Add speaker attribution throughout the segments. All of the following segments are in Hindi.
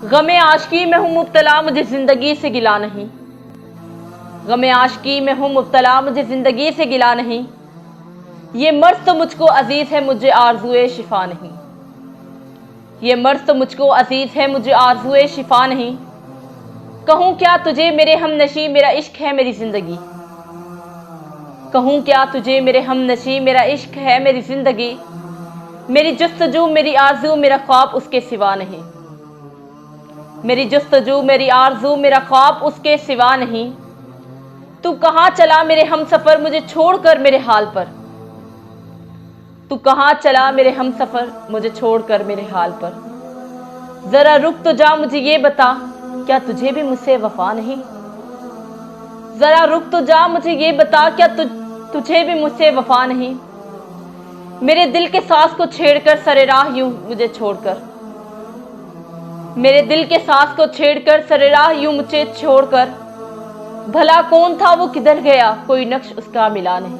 Speaker 1: गमे आशिकी में हूँ मुब्तला, मुझे जिंदगी से गिला नहीं। गमे आशिकी में हूँ मुब्तला, मुझे जिंदगी से गिला नहीं। ये मर्ज़ तो मुझको अजीज है, मुझे आरज़ुए शिफा नहीं। ये मर्ज़ तो मुझको अजीज है, मुझे आरज़ुए शिफा नहीं। कहूँ क्या तुझे मेरे हमनशी, मेरा इश्क है मेरी जिंदगी। कहूँ क्या तुझे मेरे हमनशी, मेरा इश्क है मेरी जिंदगी। मेरी जुस्तजू मेरी आरज़ू मेरा ख्वाब उसके सिवा नहीं। मेरी जुस्तजू मेरी आरज़ू मेरा ख्वाब उसके सिवा नहीं। तू कहाँ चला मेरे हमसफ़र, मुझे छोड़कर मेरे हाल पर। तू कहाँ चला मेरे हमसफ़र, मुझे छोड़कर मेरे हाल पर। ज़रा रुक तो जा मुझे ये बता, क्या तुझे भी मुझसे वफ़ा नहीं। ज़रा रुक तो जा मुझे ये बता, क्या तुझे भी मुझसे वफ़ा नहीं। मेरे दिल के सांस को छेड़कर सरे राह यूं मुझे छोड़कर। मेरे दिल के सांस को छेड़कर सरे राह यूं मुझे छोड़कर। भला कौन था वो किधर गया, कोई नक्श उसका मिला नहीं।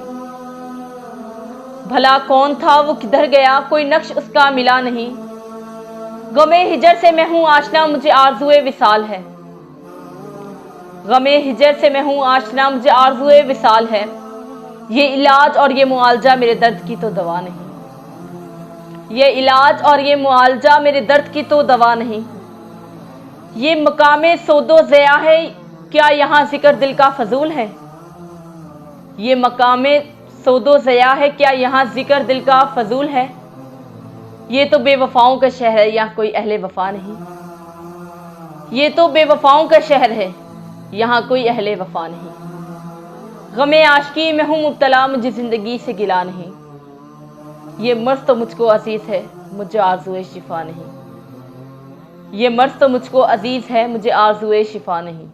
Speaker 1: भला कौन था वो किधर गया, कोई नक्श उसका मिला नहीं। गमे हिजर से मैं हूँ आशना, मुझे आरज़ुए विसाल है। गमे हिजर से मैं हूँ आशना, मुझे आरज़ुए विसाल है। ये इलाज और ये मुआलजा मेरे दर्द की तो दवा नहीं। ये इलाज और ये मुआलजा मेरे दर्द की तो दवा नहीं। ये मकामे सोदो ज़या है, क्या यहाँ जिक्र दिल का फजूल है। ये मकामे सोदो ज़या है, क्या यहाँ जिक्र दिल का फजूल है। ये तो बेवफाओं का शहर है, यहाँ कोई अहले वफा नहीं। ये तो बेवफाओं का शहर है, यहाँ कोई अहले वफा नहीं। गमे आशिकी में हूँ मुब्तला, मुझे ज़िंदगी से गिला नहीं। ये मर्ज़ तो मुझको अजीज़ है, मुझे आरज़ुए शिफा नहीं। ये मर्ज़ तो मुझको अजीज़ है, मुझे आरज़ुए शिफा नहीं।